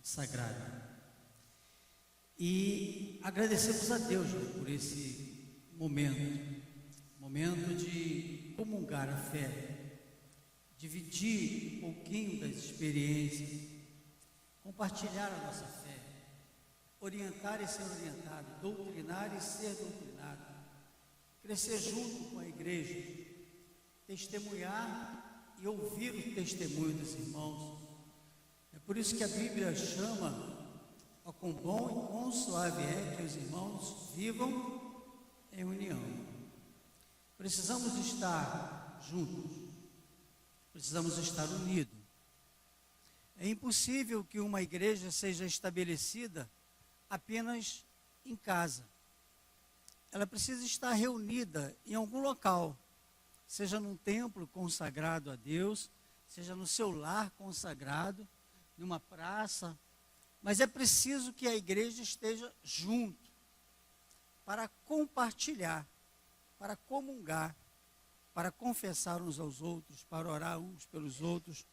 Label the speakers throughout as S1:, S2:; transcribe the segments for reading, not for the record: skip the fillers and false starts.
S1: sagrada. E agradecemos a Deus por esse momento de comungar a fé, dividir um pouquinho das experiências, compartilhar a nossa fé, orientar e ser orientado, doutrinar e ser doutrinado, crescer junto com a igreja, testemunhar e ouvir o testemunho dos irmãos. É por isso que a Bíblia chama, ó, quão bom e quão suave é que os irmãos vivam em união. Precisamos estar juntos, precisamos estar unidos. É impossível que uma igreja seja estabelecida apenas em casa. Ela precisa estar reunida em algum local, seja num templo consagrado a Deus, seja no seu lar consagrado, numa praça, mas é preciso que a igreja esteja junto, para compartilhar, para comungar, para confessar uns aos outros, para orar uns pelos outros.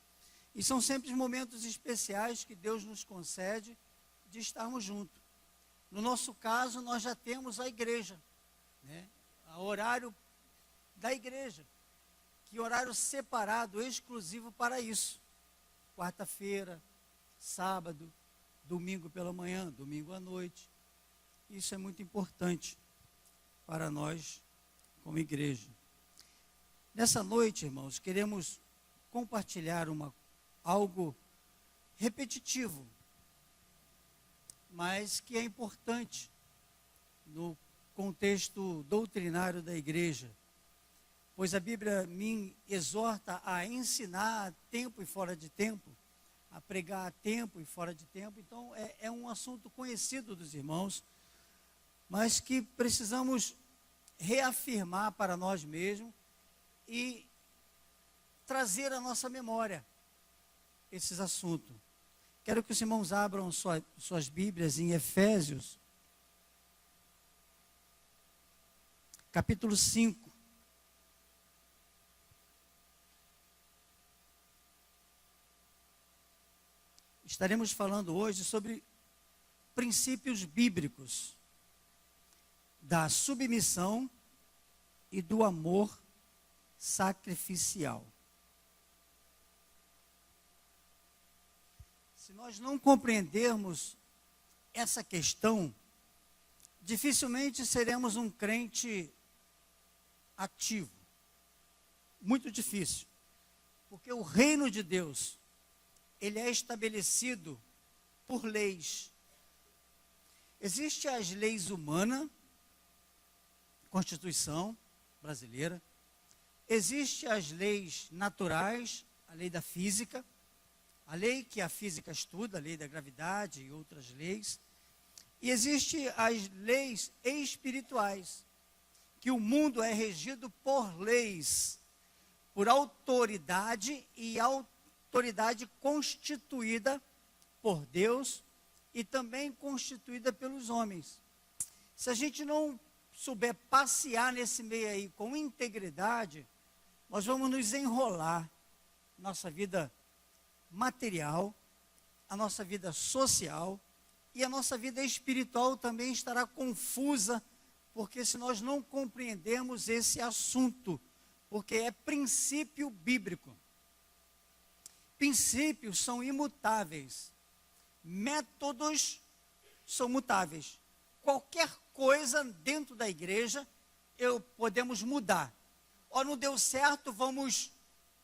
S1: E são sempre momentos especiais que Deus nos concede de estarmos juntos. No nosso caso, nós já temos a igreja, né? O horário da igreja, que horário separado, exclusivo para isso. Quarta-feira, sábado, domingo pela manhã, domingo à noite. Isso é muito importante para nós como igreja. Nessa noite, irmãos, queremos compartilhar algo repetitivo, mas que é importante no contexto doutrinário da igreja, pois a Bíblia me exorta a ensinar a tempo e fora de tempo, a pregar a tempo e fora de tempo. Então é um assunto conhecido dos irmãos, mas que precisamos reafirmar para nós mesmos e trazer à nossa memória esses assuntos. Quero que os irmãos abram suas Bíblias em Efésios, capítulo 5. Estaremos falando hoje sobre princípios bíblicos da submissão e do amor sacrificial. Se nós não compreendermos essa questão, dificilmente seremos um crente ativo. Muito difícil. Porque o reino de Deus, ele é estabelecido por leis. Existem as leis humanas, Constituição brasileira. Existem as leis naturais, a lei da física, a lei que a física estuda, a lei da gravidade e outras leis. E existem as leis espirituais, que o mundo é regido por leis, por autoridade e autoridade constituída por Deus e também constituída pelos homens. Se a gente não souber passear nesse meio aí com integridade, nós vamos nos enrolar. Nossa vida material, a nossa vida social e a nossa vida espiritual também estará confusa, porque se nós não compreendermos esse assunto, porque é princípio bíblico. Princípios são imutáveis, métodos são mutáveis. Qualquer coisa dentro da igreja, podemos mudar. Ó, não deu certo, vamos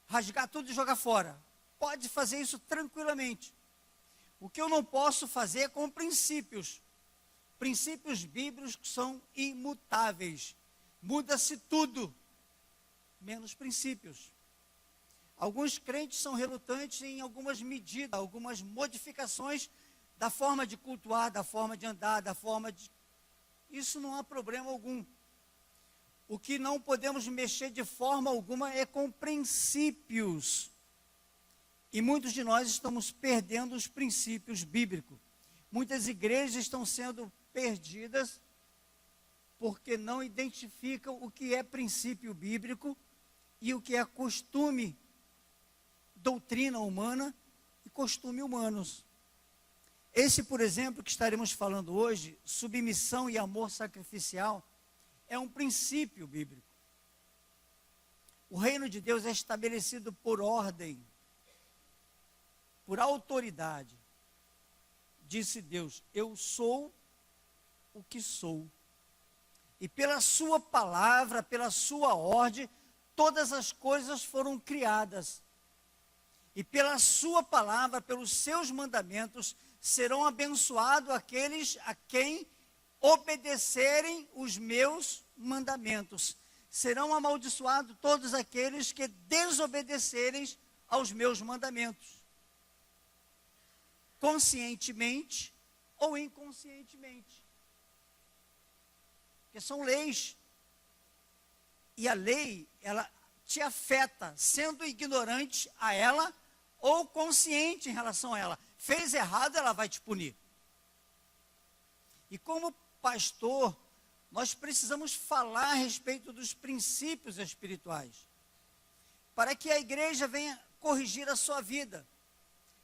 S1: rasgar tudo e jogar fora. Pode fazer isso tranquilamente. O que eu não posso fazer é com princípios. Princípios bíblicos que são imutáveis. Muda-se tudo, menos princípios. Alguns crentes são relutantes em algumas medidas, algumas modificações da forma de cultuar, da forma de andar, da forma de... Isso não há problema algum. O que não podemos mexer de forma alguma é com princípios. E muitos de nós estamos perdendo os princípios bíblicos. Muitas igrejas estão sendo perdidas porque não identificam o que é princípio bíblico e o que é costume, doutrina humana e costume humanos. Esse, por exemplo, que estaremos falando hoje, submissão e amor sacrificial, é um princípio bíblico. O reino de Deus é estabelecido por ordem, por autoridade. Disse Deus: eu sou o que sou. E pela sua palavra, pela sua ordem, todas as coisas foram criadas. E pela sua palavra, pelos seus mandamentos, serão abençoados aqueles a quem obedecerem os meus mandamentos. Serão amaldiçoados todos aqueles que desobedecerem aos meus mandamentos. Conscientemente ou inconscientemente. Porque são leis. E a lei, ela te afeta, sendo ignorante a ela ou consciente em relação a ela. Fez errado, ela vai te punir. E como pastor, nós precisamos falar a respeito dos princípios espirituais, para que a igreja venha corrigir a sua vida,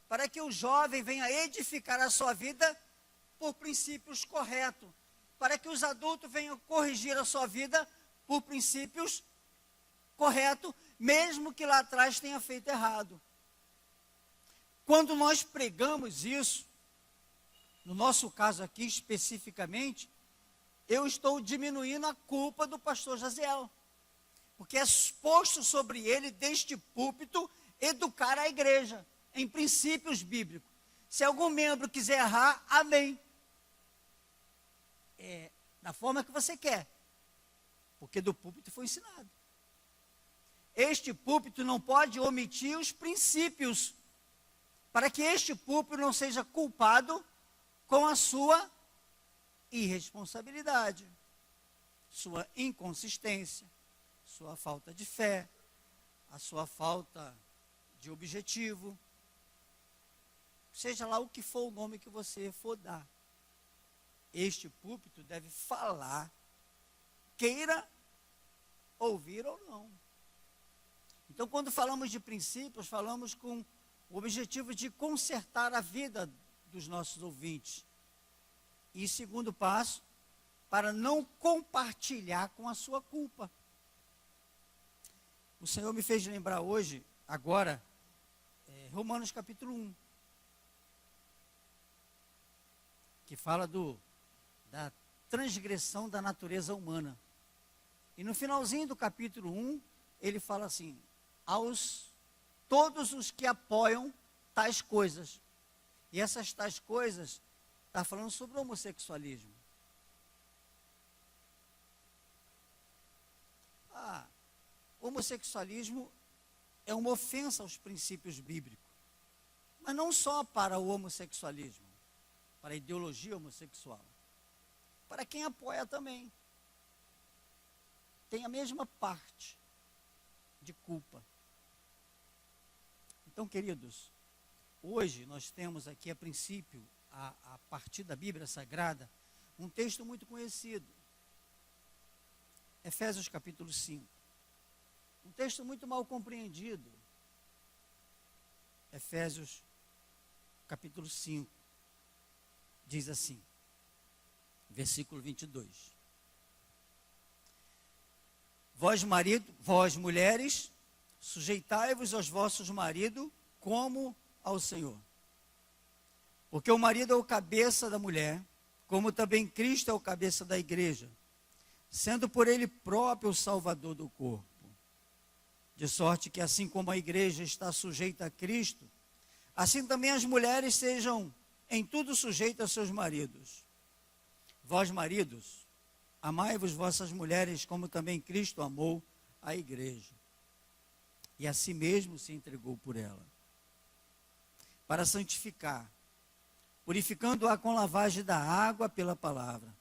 S1: para que o jovem venha edificar a sua vida por princípios corretos, para que os adultos venham corrigir a sua vida por princípios corretos, mesmo que lá atrás tenha feito errado. Quando nós pregamos isso, no nosso caso aqui especificamente, eu estou diminuindo a culpa do pastor Jaziel, porque é posto sobre ele, deste púlpito, educar a igreja em princípios bíblicos. Se algum membro quiser errar, amém. Da forma que você quer, porque do púlpito foi ensinado. Este púlpito não pode omitir os princípios, para que este púlpito não seja culpado com a sua irresponsabilidade, sua inconsistência, sua falta de fé, a sua falta de objetivo, seja lá o que for o nome que você for dar. Este púlpito deve falar, queira ouvir ou não. Então, quando falamos de princípios, falamos com o objetivo de consertar a vida dos nossos ouvintes. E segundo passo, para não compartilhar com a sua culpa. O Senhor me fez lembrar hoje, agora, Romanos capítulo 1, que fala da transgressão da natureza humana. E no finalzinho do capítulo 1, ele fala assim: todos os que apoiam tais coisas. E essas tais coisas, está falando sobre o homossexualismo. O homossexualismo é uma ofensa aos princípios bíblicos. Mas não só para o homossexualismo, para a ideologia homossexual. Para quem apoia também. Tem a mesma parte de culpa. Então, queridos, hoje nós temos aqui a princípio, a partir da Bíblia Sagrada, um texto muito conhecido. Efésios capítulo 5. Um texto muito mal compreendido. Efésios capítulo 5. Diz assim, versículo 22. Vós mulheres, sujeitai-vos aos vossos maridos como ao Senhor. Porque o marido é o cabeça da mulher, como também Cristo é o cabeça da igreja, sendo por ele próprio o salvador do corpo. De sorte que assim como a igreja está sujeita a Cristo, assim também as mulheres sejam em tudo sujeitas aos seus maridos. Vós maridos, amai-vos vossas mulheres, como também Cristo amou a igreja, e a si mesmo se entregou por ela, para santificar, purificando-a com lavagem da água pela palavra,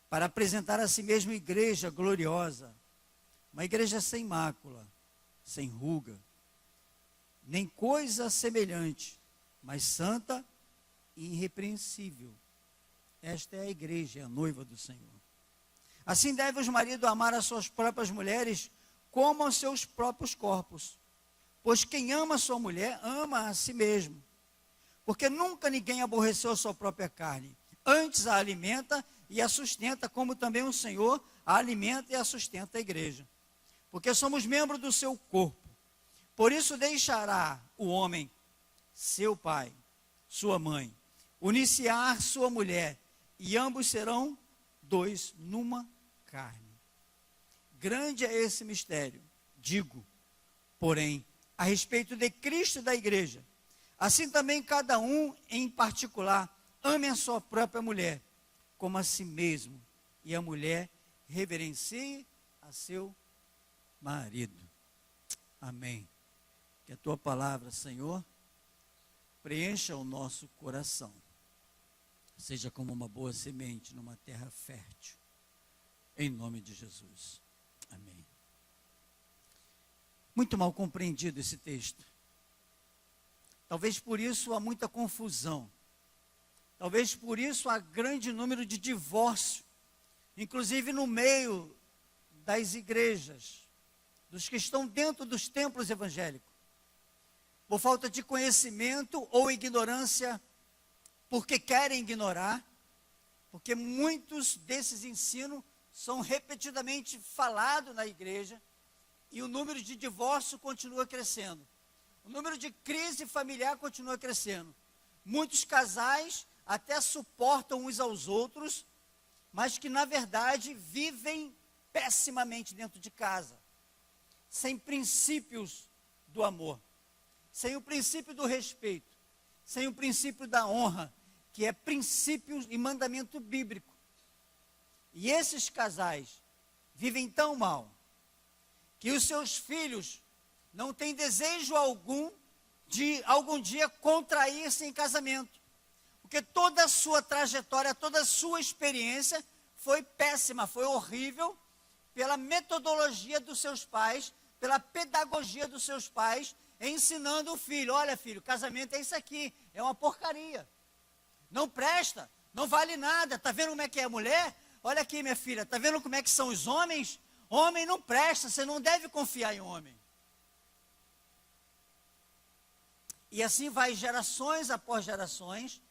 S1: para apresentar a si mesmo igreja gloriosa, uma igreja sem mácula, sem ruga, nem coisa semelhante, mas santa e irrepreensível. Esta é a igreja, é a noiva do Senhor. Assim deve os maridos amar as suas próprias mulheres como aos seus próprios corpos. Pois quem ama a sua mulher, ama a si mesmo.
S2: porque nunca ninguém aborreceu a sua própria carne. Antes a alimenta e a sustenta, como também o Senhor a alimenta e a sustenta a igreja. Porque somos membros do seu corpo. Por isso deixará o homem, seu pai, sua mãe, unir-se-á sua mulher, e ambos serão dois numa carne. Grande é esse mistério, digo, porém, a respeito de Cristo e da igreja. Assim também cada um em particular ame a sua própria mulher, como a si mesmo, e a mulher reverencie a seu marido. Amém. Que a tua palavra, Senhor, preencha o nosso coração. Seja como uma boa semente numa terra fértil. Em nome de Jesus. Amém. Muito mal compreendido esse texto. Talvez por isso há muita confusão. Talvez por isso há grande número de divórcio, inclusive no meio das igrejas, dos que estão dentro dos templos evangélicos. Por falta de conhecimento ou ignorância, porque querem ignorar, porque muitos desses ensinos são repetidamente falados na igreja, e o número de divórcio continua crescendo. O número de crise familiar continua crescendo. Muitos casais até suportam uns aos outros, mas que na verdade vivem pessimamente dentro de casa, sem princípios do amor, sem o princípio do respeito, sem o princípio da honra, que é princípio e mandamento bíblico. E esses casais vivem tão mal, que os seus filhos não têm desejo algum de algum dia contrair-se em casamento, porque toda a sua trajetória, toda a sua experiência foi péssima, foi horrível, pela metodologia dos seus pais, pela pedagogia dos seus pais, ensinando o filho: olha filho, casamento é isso aqui, é uma porcaria, não presta, não vale nada, está vendo como é que é a mulher? Olha aqui minha filha, está vendo como é que são os homens? Homem não presta, você não deve confiar em homem. E assim vai gerações após gerações,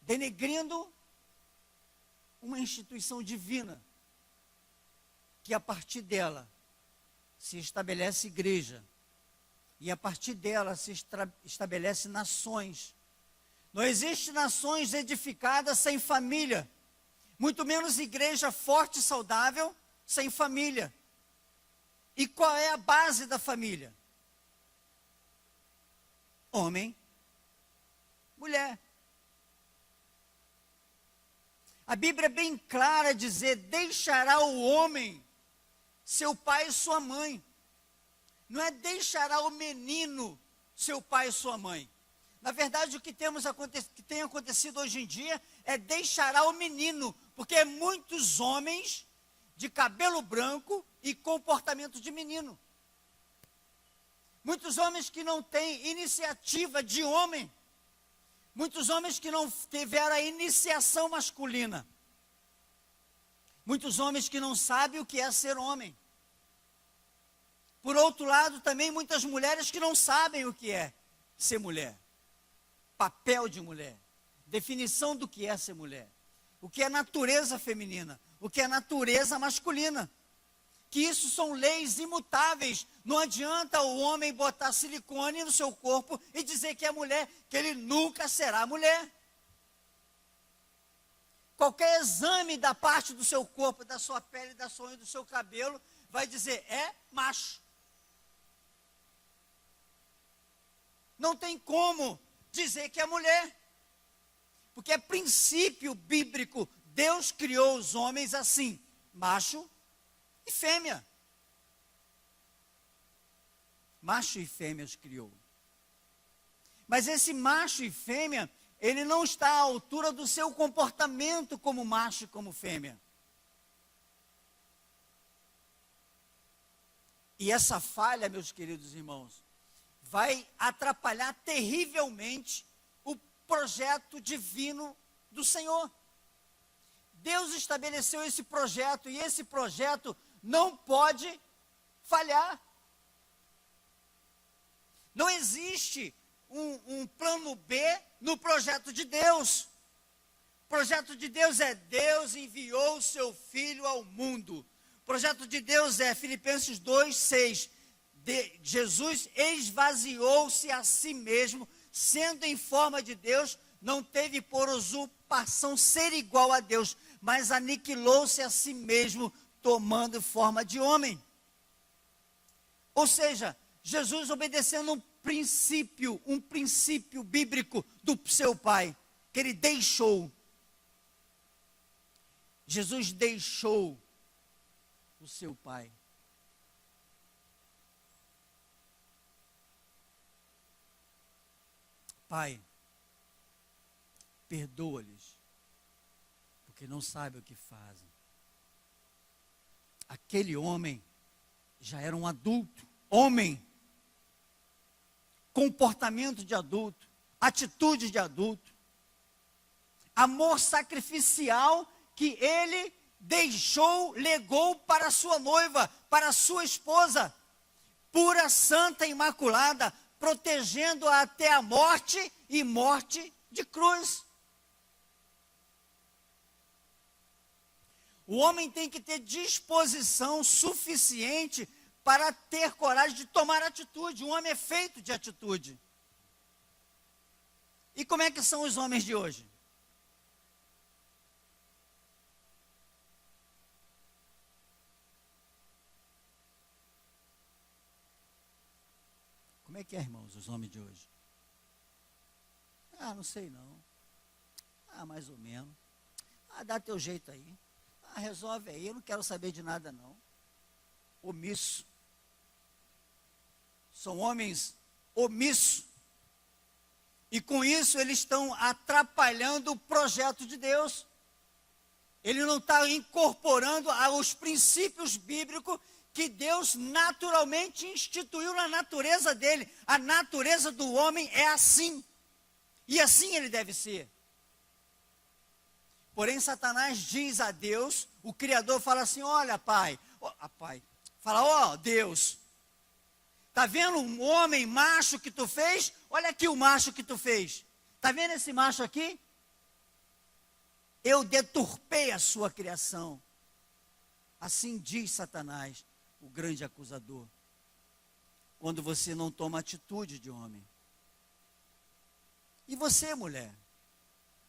S2: denegrindo uma instituição divina, que a partir dela se estabelece igreja, e a partir dela se estabelece nações. Não existe nações edificadas sem família, muito menos igreja forte e saudável sem família. E qual é a base da família? Homem, mulher. A Bíblia é bem clara a dizer: deixará o homem seu pai e sua mãe. Não é deixará o menino seu pai e sua mãe. Na verdade, o que tem acontecido hoje em dia é deixará o menino, porque muitos homens de cabelo branco e comportamento de menino. Muitos homens que não têm iniciativa de homem. Muitos homens que não tiveram a iniciação masculina. Muitos homens que não sabem o que é ser homem. Por outro lado, também muitas mulheres que não sabem o que é ser mulher. Papel de mulher. Definição do que é ser mulher. O que é natureza feminina. O que é natureza masculina. Que isso são leis imutáveis. Não adianta o homem botar silicone no seu corpo e dizer que é mulher, que ele nunca será mulher. Qualquer exame da parte do seu corpo, da sua pele, da sua unha, do seu cabelo, vai dizer: é macho. Não tem como dizer que é mulher. Porque é princípio bíblico. Deus criou os homens assim, macho e fêmea. Macho e fêmea os criou. Mas esse macho e fêmea, ele não está à altura do seu comportamento como macho e como fêmea. E essa falha, meus queridos irmãos, vai atrapalhar terrivelmente o projeto divino do Senhor. Deus estabeleceu esse projeto, e esse projeto não pode falhar. Não existe um plano B no projeto de Deus. O projeto de Deus é: Deus enviou o seu Filho ao mundo. O projeto de Deus é Filipenses 2:6. Jesus esvaziou-se a si mesmo, sendo em forma de Deus, não teve por usurpação ser igual a Deus, mas aniquilou-se a si mesmo, tomando forma de homem. Ou seja, Jesus obedecendo um princípio bíblico do seu Pai, que ele deixou. Jesus deixou o seu Pai. Pai, perdoa-lhes, porque não sabem o que fazem. Aquele homem já era um adulto, homem, comportamento de adulto, atitude de adulto, amor sacrificial que ele deixou, legou para a sua noiva, para a sua esposa, pura, santa, imaculada, protegendo-a até a morte e morte de cruz. O homem tem que ter disposição suficiente para ter coragem de tomar atitude. O homem é feito de atitude. E como é que são os homens de hoje? Como é que é, irmãos, os homens de hoje? Não sei não. Mais ou menos. Dá teu jeito aí. Resolve aí, eu não quero saber de nada não. Omisso. São homens omissos. E com isso eles estão atrapalhando o projeto de Deus. Ele não está incorporando os princípios bíblicos que Deus naturalmente instituiu na natureza dele. A natureza do homem é assim. E assim ele deve ser. Porém, Satanás diz a Deus, o Criador fala assim: olha, Pai, fala, Deus, está vendo um homem macho que tu fez? Olha aqui o macho que tu fez. Está vendo esse macho aqui? Eu deturpei a sua criação. Assim diz Satanás, o grande acusador, quando você não toma atitude de homem. E você, mulher?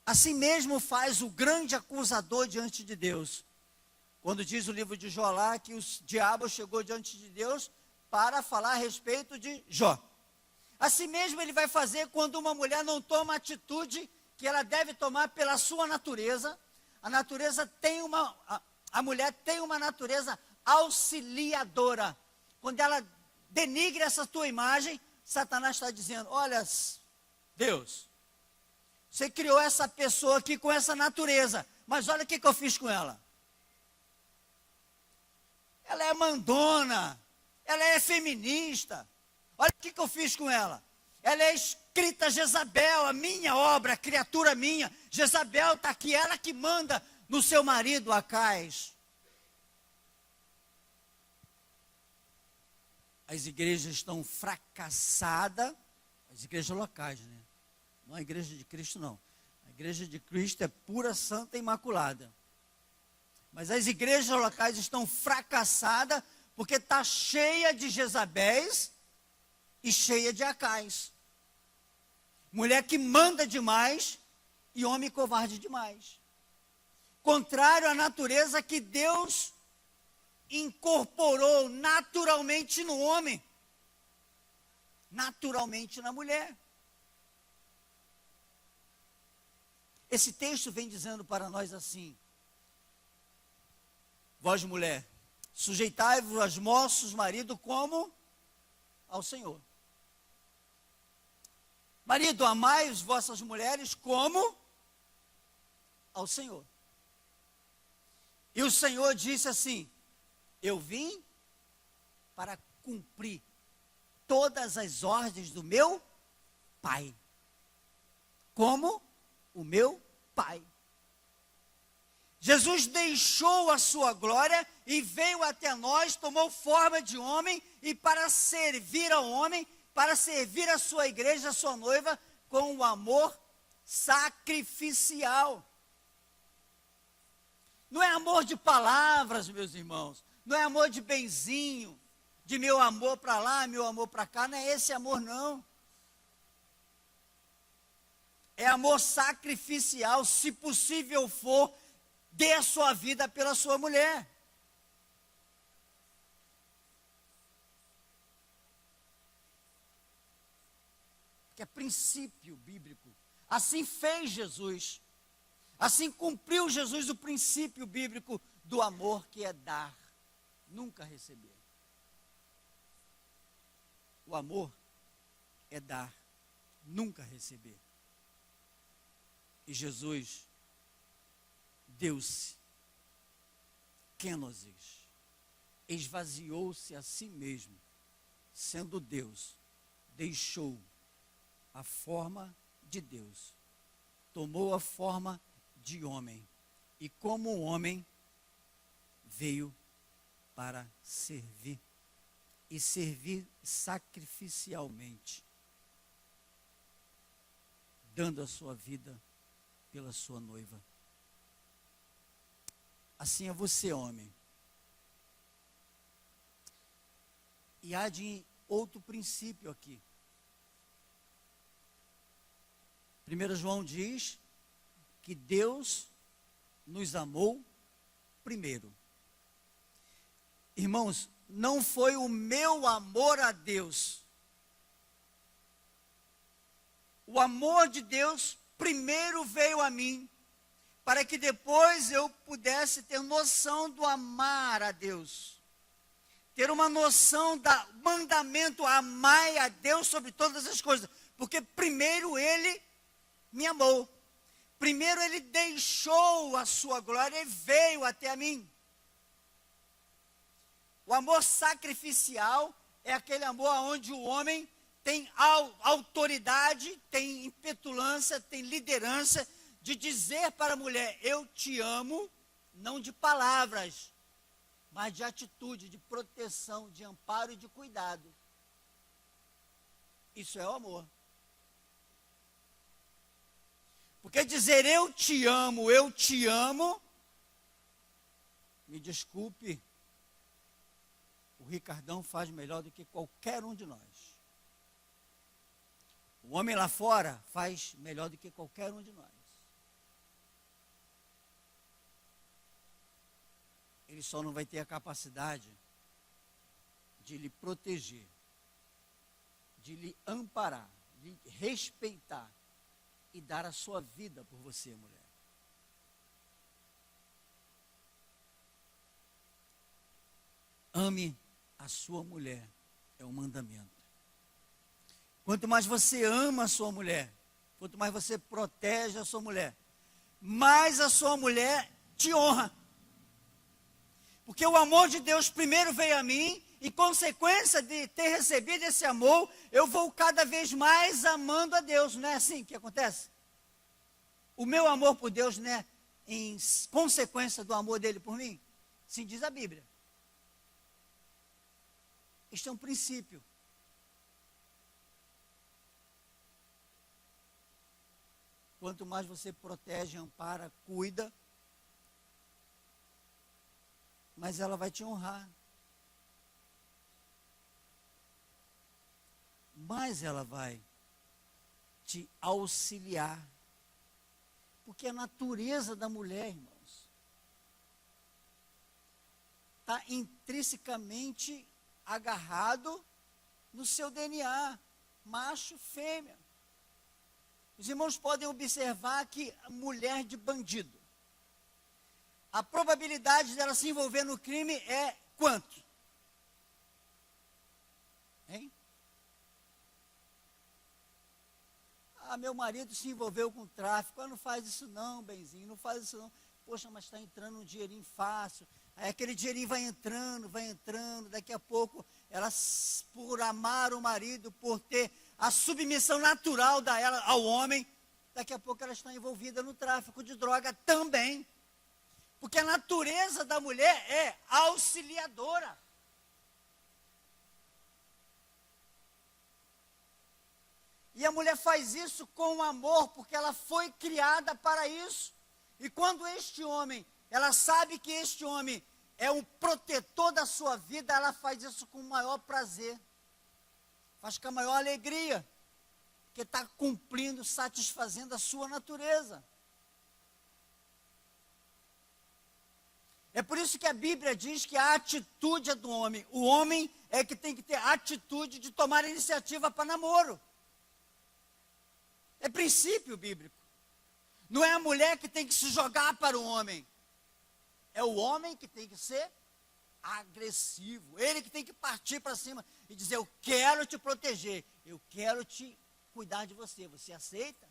S2: Assim mesmo faz o grande acusador diante de Deus. Quando diz o livro de Jó lá que o diabo chegou diante de Deus para falar a respeito de Jó. Assim mesmo ele vai fazer quando uma mulher não toma a atitude que ela deve tomar pela sua natureza. A mulher tem uma natureza auxiliadora. Quando ela denigre essa tua imagem, Satanás está dizendo: olha, Deus, você criou essa pessoa aqui com essa natureza, mas olha o que eu fiz com ela. Ela é mandona, ela é feminista. Olha o que eu fiz com ela. Ela é escrita Jezabel, a minha obra, a criatura minha. Jezabel está aqui, ela que manda no seu marido Acais. As igrejas estão fracassadas, as igrejas locais, né? Não a igreja de Cristo, não. A igreja de Cristo é pura, santa e imaculada. Mas as igrejas locais estão fracassadas porque está cheia de Jezabéis e cheia de Acais. Mulher que manda demais e homem covarde demais. Contrário à natureza que Deus incorporou naturalmente no homem, naturalmente na mulher. Esse texto vem dizendo para nós assim: vós, mulher, sujeitai-vos aos vossos maridos como ao Senhor. Marido, amai as vossas mulheres como ao Senhor. E o Senhor disse assim: eu vim para cumprir todas as ordens do meu Pai, como o meu Pai. Jesus deixou a sua glória e veio até nós, tomou forma de homem, e para servir ao homem, para servir a sua igreja, a sua noiva, com o amor sacrificial. Não é amor de palavras, meus irmãos. Não é amor de benzinho, de meu amor para lá, meu amor para cá. Não é esse amor, não. É amor sacrificial. Se possível for, dê a sua vida pela sua mulher. Que é princípio bíblico. Assim fez Jesus. Assim cumpriu Jesus o princípio bíblico do amor, que é dar, nunca receber. O amor é dar, nunca receber. E Jesus deu-se, kenosis, esvaziou-se a si mesmo, sendo Deus, deixou a forma de Deus, tomou a forma de homem, e como homem, veio para servir, e servir sacrificialmente, dando a sua vida pela sua noiva. Assim é você, homem. E há de outro princípio aqui. 1 João diz que Deus nos amou primeiro. Irmãos, não foi o meu amor a Deus. O amor de Deus primeiro veio a mim, para que depois eu pudesse ter noção do amar a Deus. Ter uma noção do mandamento, amai a Deus sobre todas as coisas. Porque primeiro Ele me amou. Primeiro Ele deixou a sua glória e veio até a mim. O amor sacrificial é aquele amor onde o homem tem autoridade, tem impetulância, tem liderança de dizer para a mulher, eu te amo, não de palavras, mas de atitude, de proteção, de amparo e de cuidado. Isso é o amor. Porque dizer eu te amo, me desculpe, o Ricardão faz melhor do que qualquer um de nós. O homem lá fora faz melhor do que qualquer um de nós. Ele só não vai ter a capacidade de lhe proteger, de lhe amparar, de lhe respeitar e dar a sua vida por você, mulher. Ame a sua mulher, é um mandamento. Quanto mais você ama a sua mulher, quanto mais você protege a sua mulher, mais a sua mulher te honra. Porque o amor de Deus primeiro veio a mim, e consequência de ter recebido esse amor, eu vou cada vez mais amando a Deus. Não é assim que acontece? O meu amor por Deus não é em consequência do amor dele por mim? Sim, diz a Bíblia. Este é um princípio. Quanto mais você protege, ampara, cuida, mais ela vai te honrar. Mais ela vai te auxiliar. Porque a natureza da mulher, irmãos, está intrinsecamente agarrado no seu DNA, macho, fêmea. Os irmãos podem observar que a mulher de bandido, a probabilidade dela se envolver no crime é quanto? Hein? Ah, meu marido se envolveu com tráfico. Ah, não faz isso não, benzinho, não faz isso não. Poxa, mas está entrando um dinheirinho fácil. Aí aquele dinheirinho vai entrando, daqui a pouco, ela, por amar o marido, por ter a submissão natural dela ao homem, daqui a pouco ela está envolvida no tráfico de droga também. Porque a natureza da mulher é auxiliadora. E a mulher faz isso com amor, porque ela foi criada para isso. E quando este homem, ela sabe que este homem é um protetor da sua vida, ela faz isso com o maior prazer. Faz com a maior alegria, porque está cumprindo, satisfazendo a sua natureza. É por isso que a Bíblia diz que a atitude é do homem. O homem é que tem que ter a atitude de tomar iniciativa para namoro. É princípio bíblico. Não é a mulher que tem que se jogar para o homem. É o homem que tem que ser agressivo. Ele que tem que partir para cima e dizer: eu quero te proteger, eu quero te cuidar de você. Você aceita?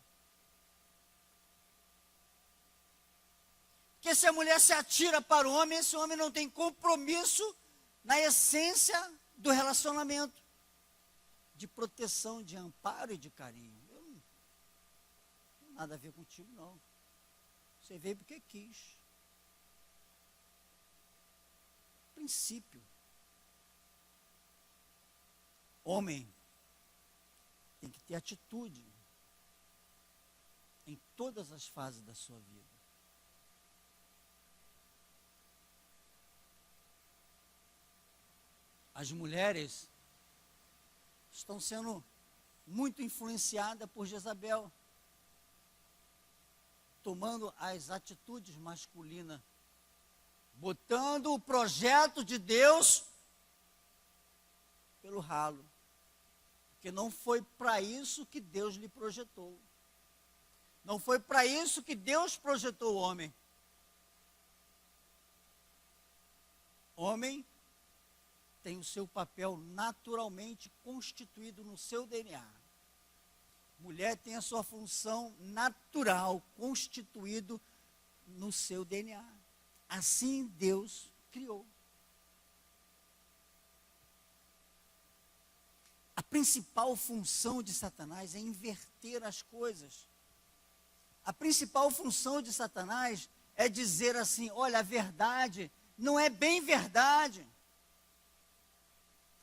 S2: Porque se a mulher se atira para o homem, esse homem não tem compromisso na essência do relacionamento, de proteção, de amparo e de carinho. Eu não tenho nada a ver contigo, não. Você veio porque quis. Princípio. Homem tem que ter atitude em todas as fases da sua vida. As mulheres estão sendo muito influenciadas por Jezabel, tomando as atitudes masculinas, botando o projeto de Deus pelo ralo, porque não foi para isso que Deus lhe projetou. Não foi para isso que Deus projetou o homem. Homem tem o seu papel naturalmente constituído no seu DNA. Mulher tem a sua função natural constituído no seu DNA. Assim Deus criou. A principal função de Satanás é inverter as coisas. A principal função de Satanás é dizer assim: olha, a verdade não é bem verdade.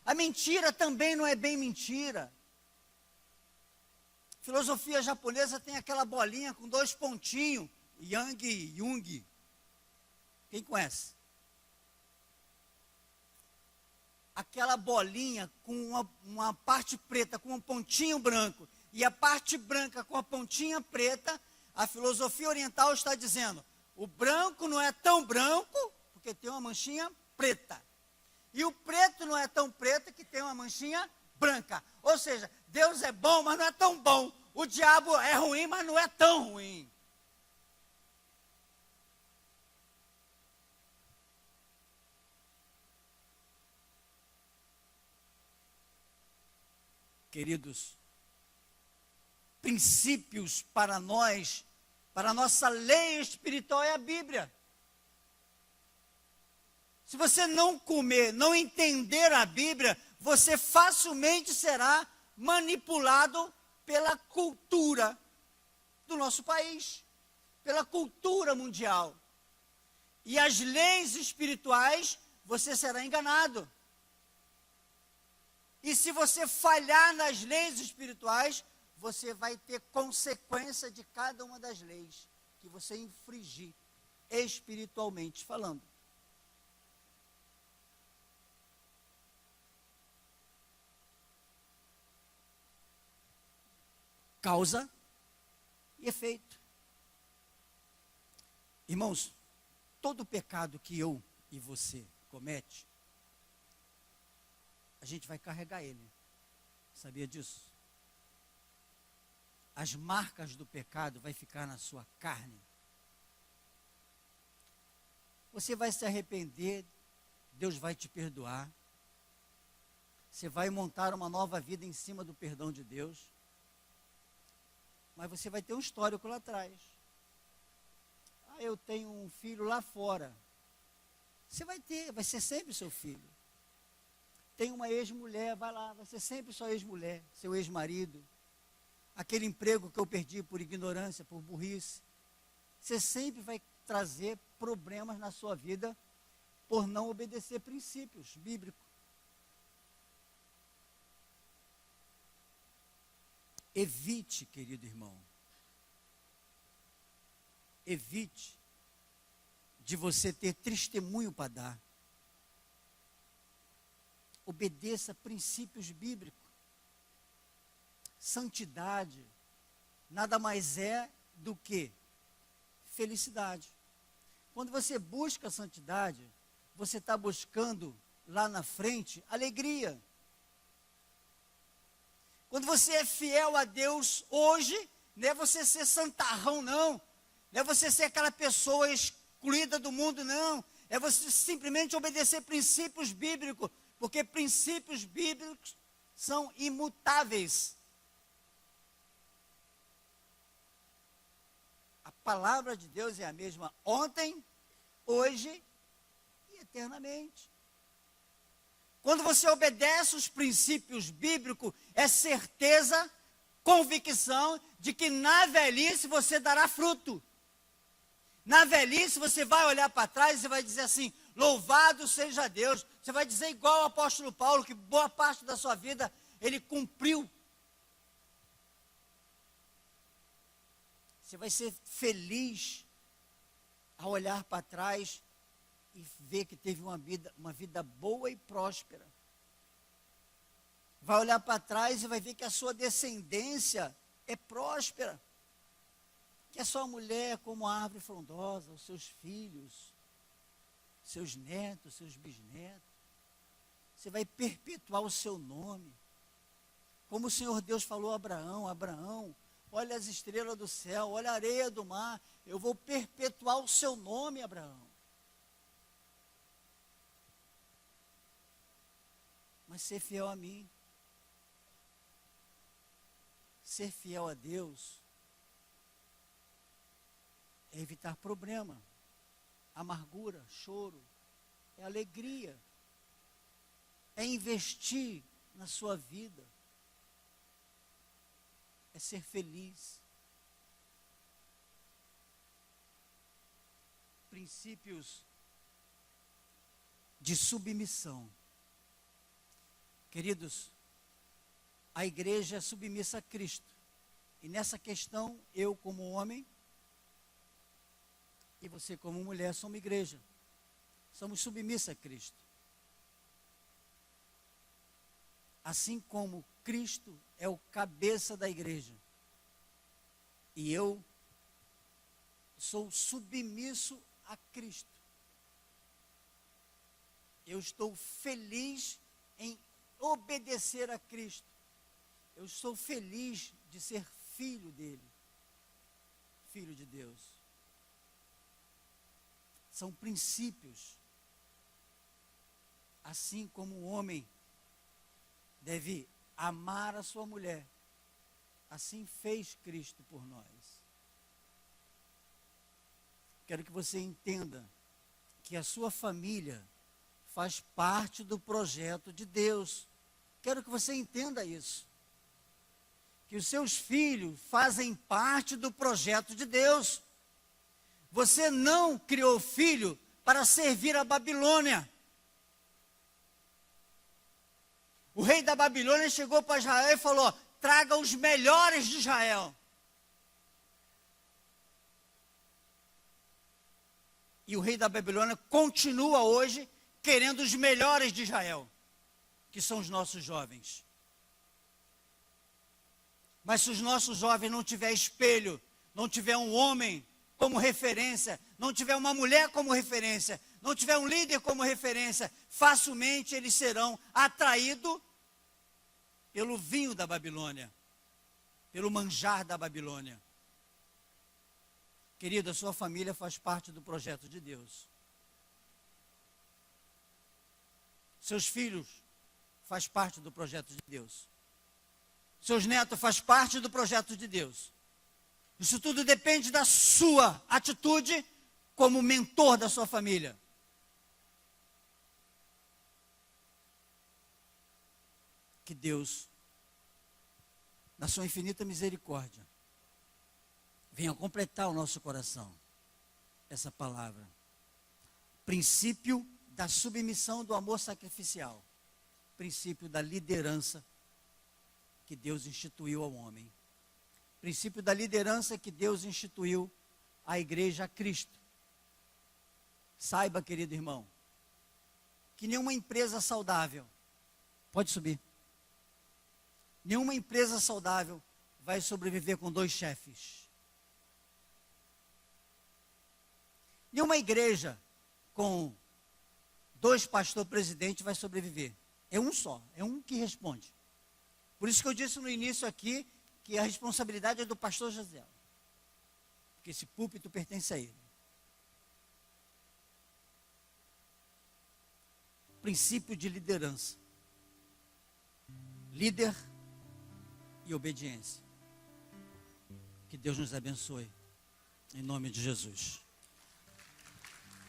S2: A mentira também não é bem mentira. Filosofia japonesa tem aquela bolinha com 2 pontinhos, Yang e Jung. Quem conhece? Aquela bolinha com uma parte preta, com um pontinho branco, e a parte branca com a pontinha preta, a filosofia oriental está dizendo: o branco não é tão branco, porque tem uma manchinha preta. E o preto não é tão preto, que tem uma manchinha branca. Ou seja, Deus é bom, mas não é tão bom. O diabo é ruim, mas não é tão ruim. Queridos, princípios para nós, para a nossa lei espiritual é a Bíblia. Se você não comer, não entender a Bíblia, você facilmente será manipulado pela cultura do nosso país, pela cultura mundial. E as leis espirituais, você será enganado. E se você falhar nas leis espirituais, você vai ter consequência de cada uma das leis que você infringir, espiritualmente falando. Causa e efeito. Irmãos, todo pecado que eu e você comete, a gente vai carregar ele. Sabia disso? As marcas do pecado vai ficar na sua carne. Você vai se arrepender, Deus vai te perdoar. Você vai montar uma nova vida em cima do perdão de Deus. Mas você vai ter um histórico lá atrás. Ah, eu tenho um filho lá fora. Você vai ter, vai ser sempre seu filho. Tem uma ex-mulher, vai lá, vai ser sempre sua ex-mulher, seu ex-marido. Aquele emprego que eu perdi por ignorância, por burrice. Você sempre vai trazer problemas na sua vida por não obedecer princípios bíblicos. Evite, querido irmão, evite de você ter testemunho para dar. Obedeça princípios bíblicos. Santidade nada mais é do que felicidade. Quando você busca a santidade, você está buscando lá na frente alegria. Quando você é fiel a Deus hoje, não é você ser santarrão, não. Não é você ser aquela pessoa excluída do mundo, não. É você simplesmente obedecer princípios bíblicos, porque princípios bíblicos são imutáveis. A palavra de Deus é a mesma ontem, hoje e eternamente. Quando você obedece os princípios bíblicos, é certeza, convicção de que na velhice você dará fruto. Na velhice você vai olhar para trás e vai dizer assim, louvado seja Deus. Você vai dizer igual o apóstolo Paulo, que boa parte da sua vida ele cumpriu. Você vai ser feliz ao olhar para trás e ver que teve uma vida boa e próspera. Vai olhar para trás e vai ver que a sua descendência é próspera. Que a sua mulher é como a árvore frondosa, os seus filhos, seus netos, seus bisnetos. Você vai perpetuar o seu nome. Como o Senhor Deus falou a Abraão, Abraão, olha as estrelas do céu, olha a areia do mar, eu vou perpetuar o seu nome, Abraão. Mas ser fiel a mim, ser fiel a Deus, é evitar problema, amargura, choro, é alegria, é investir na sua vida, é ser feliz. Princípios de submissão. Queridos, a igreja é submissa a Cristo. E nessa questão, eu como homem e você como mulher somos igreja. Somos submissa a Cristo. Assim como Cristo é o cabeça da igreja. E eu sou submisso a Cristo. Eu estou feliz em obedecer a Cristo. Eu estou feliz de ser filho dele, filho de Deus. São princípios. Assim como um homem deve amar a sua mulher, assim fez Cristo por nós. Quero que você entenda que a sua família faz parte do projeto de Deus. Quero que você entenda isso. Que os seus filhos fazem parte do projeto de Deus. Você não criou filho para servir a Babilônia. O rei da Babilônia chegou para Israel e falou, traga os melhores de Israel. E o rei da Babilônia continua hoje querendo os melhores de Israel, que são os nossos jovens. Mas se os nossos jovens não tiver espelho, não tiver um homem como referência, não tiver uma mulher como referência, não tiver um líder como referência, facilmente eles serão atraídos pelo vinho da Babilônia, pelo manjar da Babilônia. Querido, a sua família faz parte do projeto de Deus. Seus filhos faz parte do projeto de Deus. Seus netos faz parte do projeto de Deus. Isso tudo depende da sua atitude como mentor da sua família. Que Deus, na sua infinita misericórdia, venha completar o nosso coração essa palavra. Princípio da submissão do amor sacrificial. Princípio da liderança que Deus instituiu ao homem. Princípio da liderança que Deus instituiu a igreja a Cristo. Saiba, querido irmão, que nenhuma empresa saudável, pode subir, nenhuma empresa saudável vai sobreviver com 2 chefes. Nenhuma igreja com 2 pastor-presidentes vai sobreviver. É um só, é um que responde. Por isso que eu disse no início aqui que a responsabilidade é do pastor José. Porque esse púlpito pertence a ele. Princípio de liderança. Líder e obediência. Que Deus nos abençoe. Em nome de Jesus.